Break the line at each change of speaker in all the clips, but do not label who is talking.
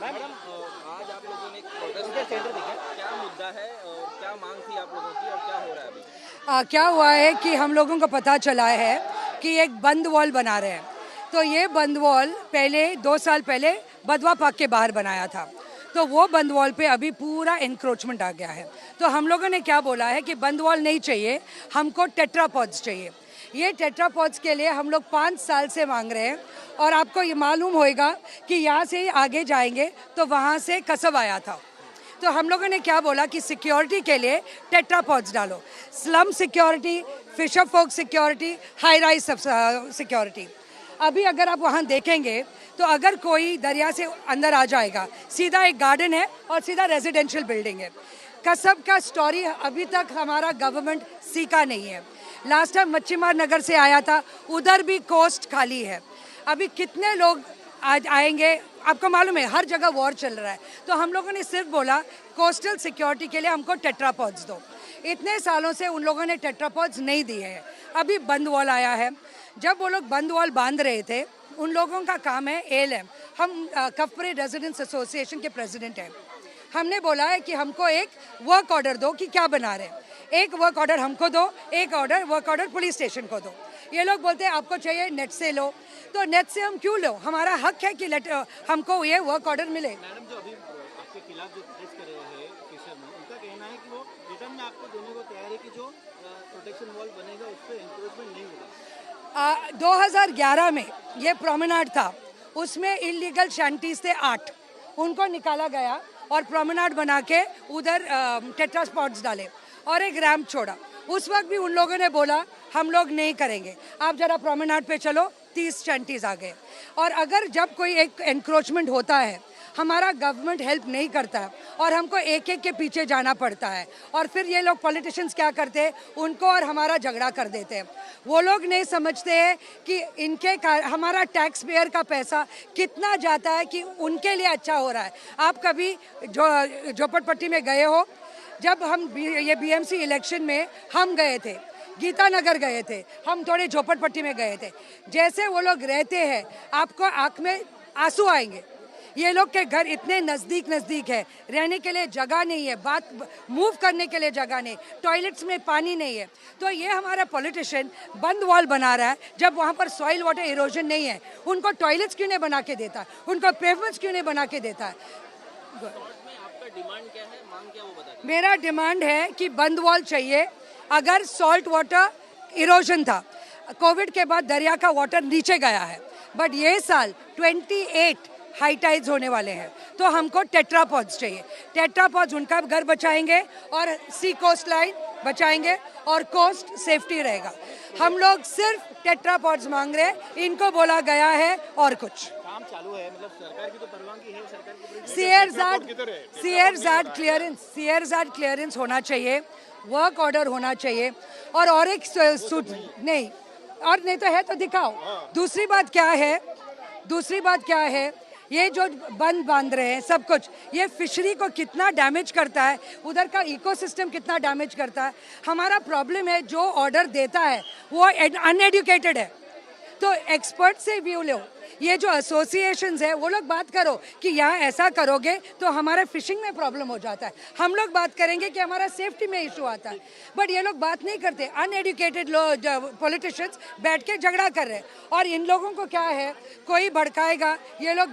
Madam, आज आप लोगों ने एक प्रोटेस्ट किया, क्या मुद्दा है और क्या मांग थी आप लोगों की और क्या हो रहा है अभी?
क्या हुआ है कि हम लोगों को पता चला है कि एक बंद वॉल बना रहे हैं। तो ये बंद वॉल पहले 2 साल पहले बदवा पार्क के बाहर बनाया था। तो वो बंद वॉल पे अभी पूरा इंक्रोचमेंट आ गया है। तो हम लोगों ने क्या बोला है कि बंद वॉल नहीं चाहिए, हमको टेट्रापॉड्स चाहिए। ये टेट्रापॉड्स के लिए हम लोग 5 साल से मांग रहे हैं। और आपको ये मालूम होगा कि यहाँ से आगे जाएंगे तो वहाँ से कसब आया था। तो हम लोगों ने क्या बोला कि सिक्योरिटी के लिए टेट्रापॉड्स डालो, slum security, fisher folk security, high rise security. अभी अगर आप वहाँ देखेंगे तो अगर कोई दरिया से अंदर आ जाएगा, सीधा एक गार्डन है और सीधा रेजिडेंशियल बिल्डिंग है। कसब का स्टोरी अभी तक हमारा गवर्नमेंट सीखा नहीं है। लास्ट टाइम मच्छीमार नगर से आया था, उधर भी कोस्ट खाली है। अभी कितने लोग आज आएंगे, आपको मालूम है हर जगह वॉर चल रहा है। तो हम लोगों ने सिर्फ बोला कोस्टल सिक्योरिटी के लिए हमको टेट्रापॉड्स दो। इतने सालों से उन लोगों ने टेट्रापॉड्स नहीं दिए हैं। अभी बंद वॉल आया है। जब वो लोग बंद वॉल बांध रहे थे, उन लोगों का काम है एएलएम, हम कफरे रेजिडेंट्स एसोसिएशन के प्रेसिडेंट हैं। हमने बोला है कि हमको एक वर्क ऑर्डर दो कि क्या बना रहे हैं। एक वर्क ऑर्डर हमको दो, एक वर्क ऑर्डर पुलिस स्टेशन को दो। ये लोग बोलते हैं आपको चाहिए नेट से लो। तो नेट से हम क्यों लो, हमारा हक है कि हमको ये वर्क ऑर्डर मिले।
मैडम, जो अभी आपके खिलाफ जो प्रेस कर रहे हैं फिशरमैन, उनका कहना है कि वो रिटर्न में आपको देने को तैयार है कि जो प्रोटेक्शन वॉल बनेगा उस पर एनक्रोचमेंट नहीं होगा।
2011 में ये प्रोमेनाड था, उसमें इलीगल शैंटीज थे 8, उनको निकाला गया और प्रोमेनाड बना के उधर टेट्रास्पॉट्स डाले और एक रैंप छोड़ा। उस वक्त भी उन लोगों ने बोला हम लोग नहीं करेंगे, आप जरा प्रोमेनाड पे चलो, 30 शैंटीज आ गए। और अगर जब कोई एक एनक्रोचमेंट होता है, हमारा गवर्नमेंट हेल्प नहीं करता और हमको एक एक के पीछे जाना पड़ता है। और फिर ये लोग पॉलिटिशियंस क्या करते हैं, उनको और हमारा झगड़ा कर देते हैं। वो लोग नहीं समझते हैं कि हमारा टैक्स पेयर का पैसा कितना जाता है कि उनके लिए अच्छा हो रहा है। आप कभी झोपड़पट्टी में गए हो? जब हम ये बीएमसी इलेक्शन में हम गए थे, गीता नगर गए थे, हम थोड़े झोपड़पट्टी में गए थे। जैसे वो लोग रहते हैं, आपको आंख में आंसू आएंगे। ये लोग के घर इतने नज़दीक है, रहने के लिए जगह नहीं है, बात मूव करने के लिए जगह नहीं, टॉयलेट्स में पानी नहीं है। तो ये हमारा पॉलिटिशियन बंद वॉल बना रहा है, जब वहाँ पर सॉइल वाटर इरोजन नहीं है। उनको टॉयलेट्स क्यों नहीं बना के देता, उनको पेवमेंट्स क्यों नहीं बना के देता है।
डिमांड क्या है, मांग क्या, वो बता दीजिए।
मेरा डिमांड है कि बंद वॉल चाहिए। अगर सॉल्ट वाटर इरोजन था, कोविड के बाद दरिया का वाटर नीचे गया है, बट ये साल 28 हाई टाइड्स होने वाले हैं। तो हमको टेट्रापॉड्स चाहिए। टेट्रापॉड्स उनका घर बचाएंगे और सी कोस्ट लाइन बचाएंगे और कोस्ट सेफ्टी रहेगा। हम लोग सिर्फ टेट्रापॉड्स मांग रहे हैं, इनको बोला गया है और कुछ
काम चालू है, मतलब सरकार की तो परवानगी है, सरकार की
सीआरजैड क्लियरेंस होना चाहिए, वर्क ऑर्डर होना चाहिए। और एक नहीं, और नहीं तो है तो दिखाओ। दूसरी बात क्या है, ये जो बंद बांध रहे हैं सब कुछ, ये फिशरी को कितना डैमेज करता है, उधर का इकोसिस्टम कितना डैमेज करता है। हमारा प्रॉब्लम है जो ऑर्डर देता है वो अनएडुकेटेड है। तो एक्सपर्ट से व्यू लो। ये जो एसोसिएशंस है वो लोग बात करो कि यहाँ ऐसा करोगे तो हमारा फिशिंग में प्रॉब्लम हो जाता है। हम लोग बात करेंगे कि हमारा सेफ्टी में इशू आता है, बट ये लोग बात नहीं करते। अनएडुकेटेड लोग, पॉलिटिशियंस बैठ के झगड़ा कर रहे हैं। और इन लोगों को क्या है, कोई भड़काएगा, ये लोग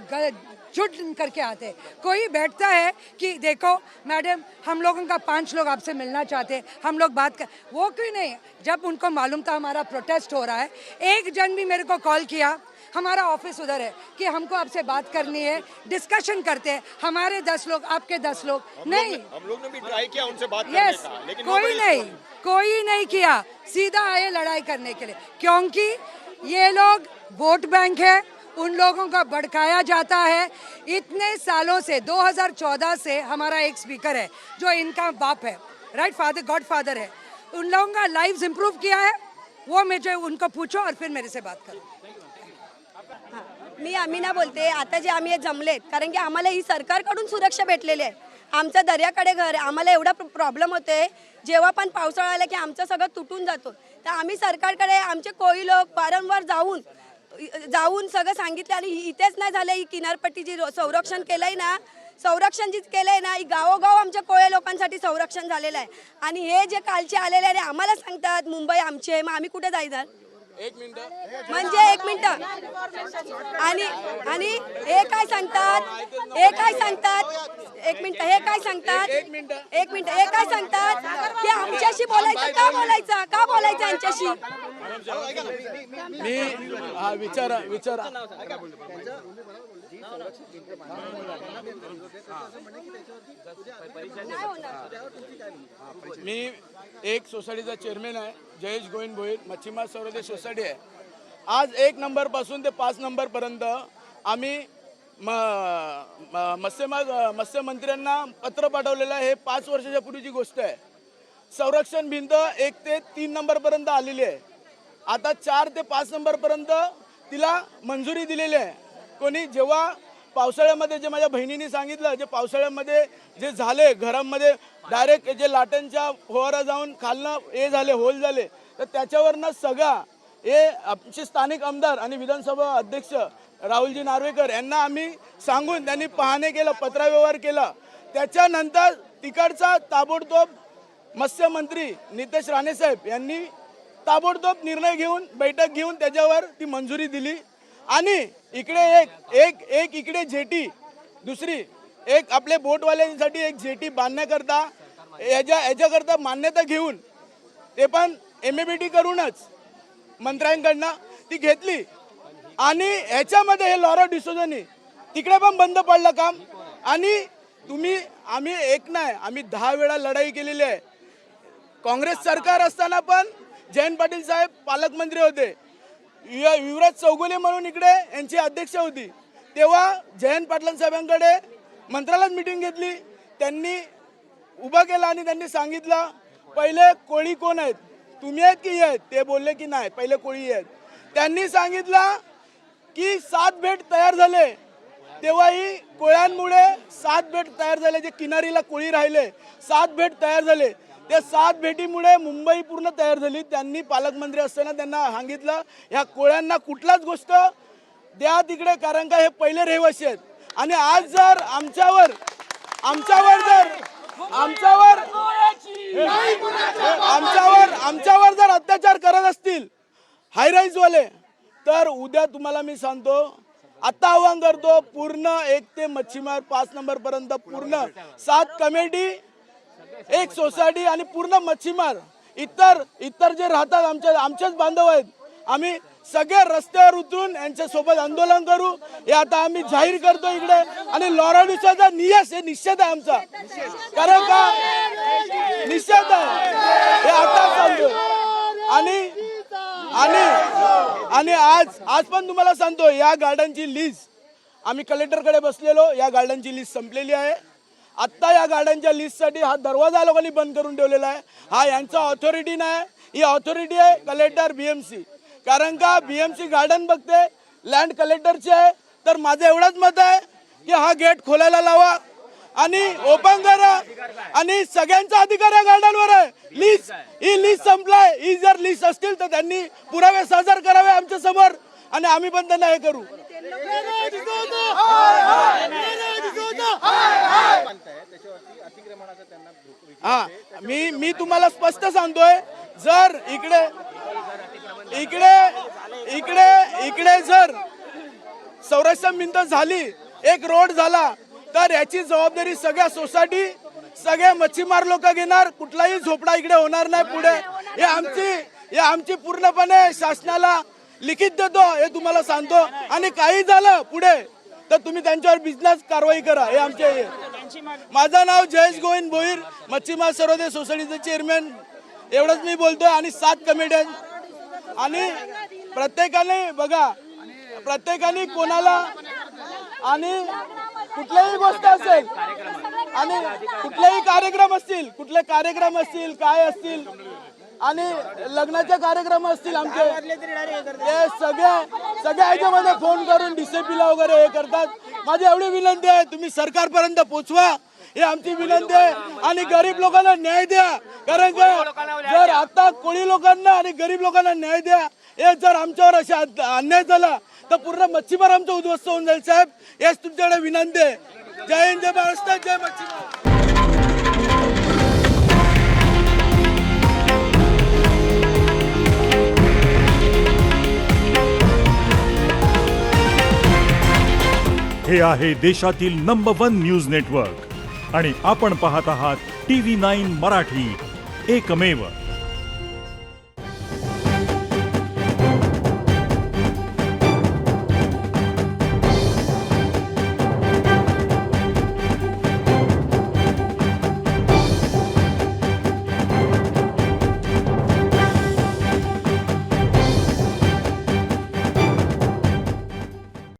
जुट करके आते हैं। कोई बैठता है कि देखो मैडम, हम लोगों का 5 लोग आपसे मिलना चाहते हैं, हम लोग बात कर, वो क्यों नहीं। जब उनको मालूम था हमारा प्रोटेस्ट हो रहा है, एक जन भी मेरे को कॉल किया, हमारा ऑफिस उधर है, कि हमको आपसे बात करनी है, डिस्कशन करते हैं। हमारे 10 लोग, आपके 10 लोग नहीं।
हम लोग ने भी ट्राई किया उनसे बात करने का, लेकिन
कोई नहीं किया। सीधा आए लड़ाई करने के लिए, क्योंकि ये लोग वोट बैंक है, उन लोगों का भड़काया जाता है। इतने सालों से 2014 से हमारा एक स्पीकर है जो इनका बाप है, राइट, फादर, गॉड फादर है। उन लोगों का लाइव्स इम्प्रूव किया है, वो मुझे उनको पूछो और फिर मेरे से बात करो।
मी अमिना बोलते। आता जे आम्ही जमलेत, कारण की आम्हाला ही सरकारकडून सुरक्षा भेटलेली आहे। आमचं दर्याकडे घर आहे, आम्हाला एवढा प्रॉब्लेम होते, जेव्हा पण पावसाळा आला की आमचं सगळं तुटून जातो। तर आम्ही सरकारकडे आमचे कोळी लोक वारंवार जाऊन जाऊन सगळं सांगितलं आणि इथेच नाही झालं, ही किनारपट्टी जी संरक्षण केलंय ना, संरक्षण जी केलंय ना, ही गावोगाव आमच्या कोळ्या लोकांसाठी संरक्षण झालेलं आहे. आणि हे जे कालचे आलेले आहे आम्हाला सांगतात मुंबई आमची आहे, मग आम्ही कुठे जायचं? म्हणजे एक मिनिट आणि आणि हे काय सांगतात, एक मिनिट हे काय सांगतात हे काय सांगतात की आमच्याशी बोलायचं, का बोलायचं यांच्याशी?
मी विचारा मी एक सोसायटीचा चेअरमॅन आहे, जयेश गोविंद भोईर, मच्छीमार सर्वोदय सोसायटी आहे. आज 1 नंबर पासून ते 5 नंबर पर्यंत आम्ही मत्स्यमंत्र्यांना पत्र पाठवलेलं आहे. हे 5 वर्षाच्या पूर्वीची गोष्ट आहे. संरक्षण भिंत 1 ते 3 नंबर पर्यंत आलेली आहे. आता 4 ते 5 नंबर पर्यंत तिला मंजुरी दिलेली आहे. कोणी जेव्हा पावसाळ्यामध्ये, जे माझ्या बहिणीने सांगितलं, जे पावसाळ्यामध्ये जे झाले घरांमध्ये डायरेक्ट जे लाटांच्या फवारा जाऊन खालनं हे झाले, होल झाले, तर त्याच्यावरनं सगळा हे आमचे स्थानिक आमदार आणि विधानसभा अध्यक्ष राहुलजी नार्वेकर यांना आम्ही सांगून त्यांनी पाहणी केलं, पत्रव्यवहार केला. त्याच्यानंतर तिकडचा ताबडतोब मत्स्यमंत्री नितेश राणे साहेब यांनी ताबडतोब निर्णय घेऊन, बैठक घेऊन त्याच्यावर ती मंजुरी दिली. आणि इकडे एक इकडे जेटी, दुसरी एक आपले बोटवाल्यांसाठी एक जेटी बांधण्याकरता याच्याकरता मान्यता घेऊन, ते पण MABT करूनच मंत्र्यांकडनं ती घेतली. आणि ह्याच्यामध्ये हे लॉरा डिसोजानी तिकडे पण बंद पडलं काम. आणि आम्ही एक नाही, आम्ही 10 वेळा लढाई केलेली आहे. काँग्रेस सरकार असताना पण जयंत पाटील साहेब पालकमंत्री होते, युवराज चौगुले म्हणून इकडे यांची अध्यक्ष होती, तेव्हा जयंत पाटील साहेबांकडे मंत्रालयात मीटिंग घेतली. त्यांनी उभा केला आणि त्यांनी सांगितलं, पहिले कोळी कोण आहेत, तुम्ही आहेत की हे आहेत? ते बोलले की नाही, पहिले कोळी आहेत. त्यांनी सांगितलं की 7 बेट तयार झाले, तेव्हाही कोळ्यांमुळे 7 बेट तयार झाले, जे किनारीला कोळी राहिले 7 बेट तयार झाले. त्या 7 भेटीमुळे मुंबई पूर्ण तयार झाली. त्यांनी पालकमंत्री असताना त्यांना सांगितलं, ह्या कोळ्यांना कुठलाच गोष्ट द्या तिकडे, कारण का हे पहिले रहिवासी आहेत. आणि आज जर आमच्यावर जर अत्याचार करत असतील हायराईज वाले, तर उद्या तुम्हाला मी सांगतो, आता आवाहन करतो, पूर्ण 1 ते मच्छीमार 5 नंबर पर्यंत पूर्ण 7 कमिटी, 1 सोसायटी आणि पूर्ण मच्छीमार इतर जे राहतात आमचेच बांधव आहेत, आम्ही सगळे रस्त्यावर उतरून यांच्या सोबत आंदोलन करू. हे आता आम्ही जाहीर करतो इकडे. आणि लॉरा डिसोजा निषेध आहे आमचा, कारण का निषेध आहे हे आता सांगतो. आणि आज पण तुम्हाला सांगतो, या गार्डनची लिस्ट आम्ही कलेक्टरकडे बसलेलो, या गार्डनची लिस्ट संपलेली आहे. आत्ता या गार्डनच्या लिस्टसाठी हा दरवाजा लोकांनी बंद करून ठेवलेला आहे. हा यांचा ऑथॉरिटी नाही, ही ऑथॉरिटी आहे कलेक्टर BMC. कारण का BMC गार्डन बघते, लँड कलेक्टरचे आहे. तर माझं एवढंच मत आहे की हा गेट खोलायला लावा आणि ओपन करा. आणि सगळ्यांचा अधिकार या गार्डनवर आहे. ही लिस्ट संपलाय. ही जर लिस्ट असतील तर त्यांनी पुरावे सादर करावे आमच्या समोर, आणि आम्ही पण त्यांना हे करू. हा, मी तुम्हाला स्पष्ट सांगतोय, जर इकडे जर संरक्षण भिंत झाली, एक रोड झाला, तर याची जबाबदारी सगळ्या सोसायटी, सगळे मच्छीमार लोक घेणार. कुठलाही झोपडा इकडे होणार नाही पुढे. हे आमची पूर्णपणे शासनाला लिखित देतो, हे तुम्हाला सांगतो. आणि काही झालं पुढे तर तुम्ही त्यांच्यावर बिझनेस कारवाई करा. हे आमचे. माझं नाव जयेश गोविंद भोईर, मच्छीमार सर्वोदय सोसायटीचे चेअरमॅन. एवढंच मी बोलतोय. आणि 7 कमिट्या, आणि प्रत्येकाने कोणाला, आणि कुठल्याही गोष्ट असेल, आणि कुठलेही कार्यक्रम असतील, काय असतील, आणि लग्नाचे कार्यक्रम असतील आमचे, ते सगळ्या ह्याच्यामध्ये फोन करून DCPला वगैरे हे करतात. माझी एवढी विनंती आहे, तुम्ही सरकारपर्यंत पोहोचवा ही आमची विनंती आहे आणि गरीब लोकांना न्याय द्या. कारण जर आता कोळी लोकांना आणि गरीब लोकांना न्याय द्या. हे जर आमच्यावर अशा अन्याय झाला तर पूर्ण मच्छीमार आमचं उद्ध्वस्त होऊन जाईल. साहेब हेच तुमच्याकडे विनंती आहे. जय हिंद, जय महाराष्ट्र, जय मच्छीमार.
हे आहे देशातील नंबर 1 न्यूज नेटवर्क आणि आपण पाहत आहात TV9 मराठी, एकमेव.